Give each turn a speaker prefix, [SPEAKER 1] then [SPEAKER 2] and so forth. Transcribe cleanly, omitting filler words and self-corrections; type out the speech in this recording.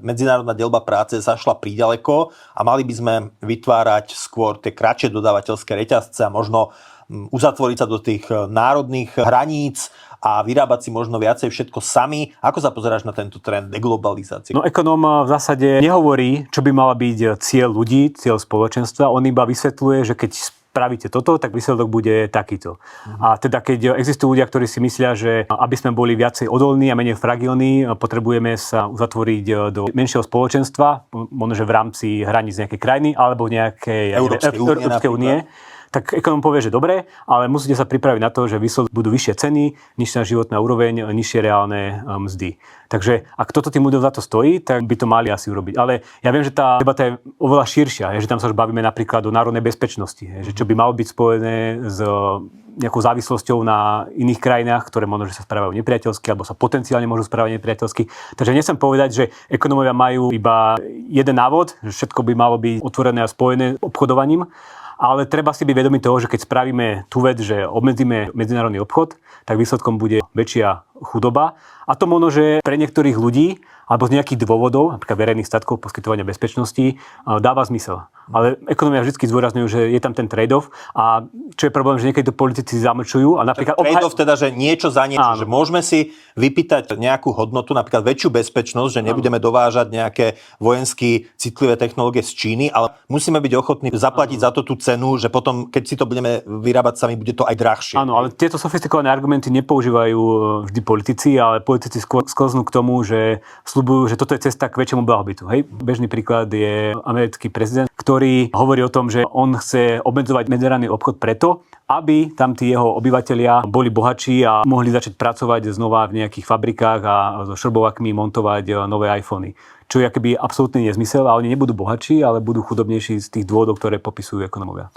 [SPEAKER 1] medzinárodná deľba práce zašla príďaleko a mali by sme vytvárať skôr tie kratšie dodávateľské reťazce a možno uzatvoriť sa do tých národných hraníc a vyrábať si možno viacej všetko sami. Ako sa pozeráš na tento trend deglobalizácie?
[SPEAKER 2] No ekonóm v zásade nehovorí, čo by mala byť cieľ ľudí, cieľ spoločenstva. On iba vysvetľuje, že keď spravíte toto, tak výsledok bude takýto. A teda keď existujú ľudia, ktorí si myslia, že aby sme boli viacej odolní a menej fragilní, potrebujeme sa uzatvoriť do menšieho spoločenstva, možno že v rámci hraníc nejakej krajiny alebo nejakej Európskej únie. Tak ekonóm povie, že dobre, ale musíte sa pripraviť na to, že budú vyššie ceny, nižšia životná úroveň, nižšie reálne mzdy. Takže ak toto tým ľuďom za to stojí, tak by to mali asi urobiť. Ale ja viem, že tá debata je oveľa širšia, že tam sa už bavíme napríklad o národnej bezpečnosti, že čo by malo byť spojené s nejakou závislosťou na iných krajinách, ktoré možno, že sa správajú nepriateľsky alebo sa potenciálne môžu správať nepriateľsky. Takže nechcem povedať, že ekonómovia majú iba jeden návod, že všetko by malo byť otvorené a spojené obchodovaním. Ale treba si byť vedomý toho, že keď spravíme tú vec, že obmedzíme medzinárodný obchod, tak výsledkom bude väčšia chudoba. A to možno, že pre niektorých ľudí alebo z nejakých dôvodov, napríklad verejných statkov, poskytovania bezpečnosti, dáva zmysel. Ale ekonómia vždy zdôrazňujú, že je tam ten trade-off a čo je problém, že niekedy to politici zamlčujú. A napríklad
[SPEAKER 1] trade-off teda, že niečo za niečo, áno. Že môžeme si vypýtať nejakú hodnotu, napríklad väčšiu bezpečnosť, že nebudeme dovážať nejaké vojensky citlivé technológie z Číny, ale musíme byť ochotní zaplatiť za to tú cenu, že potom, keď si to budeme vyrábať sami, bude to aj drahšie.
[SPEAKER 2] Áno, ale tieto sofistikované argumenty nepoužívajú vždy politici, ale politici skôr sklznú k tomu, že sľubujú, že toto je cesta k väčšiemu blahobytu. Hej? Bežný príklad je americký prezident, ktorý hovorí o tom, že on chce obmedzovať medzinárodný obchod preto, aby tam tí jeho obyvatelia boli bohatší a mohli začať pracovať znova v nejakých fabrikách a so šrobovákmi montovať nové iPhony. Čo je akoby absolútny nezmysel a oni nebudú bohatší, ale budú chudobnejší z tých dôvodov, ktoré popisujú ekonómovia.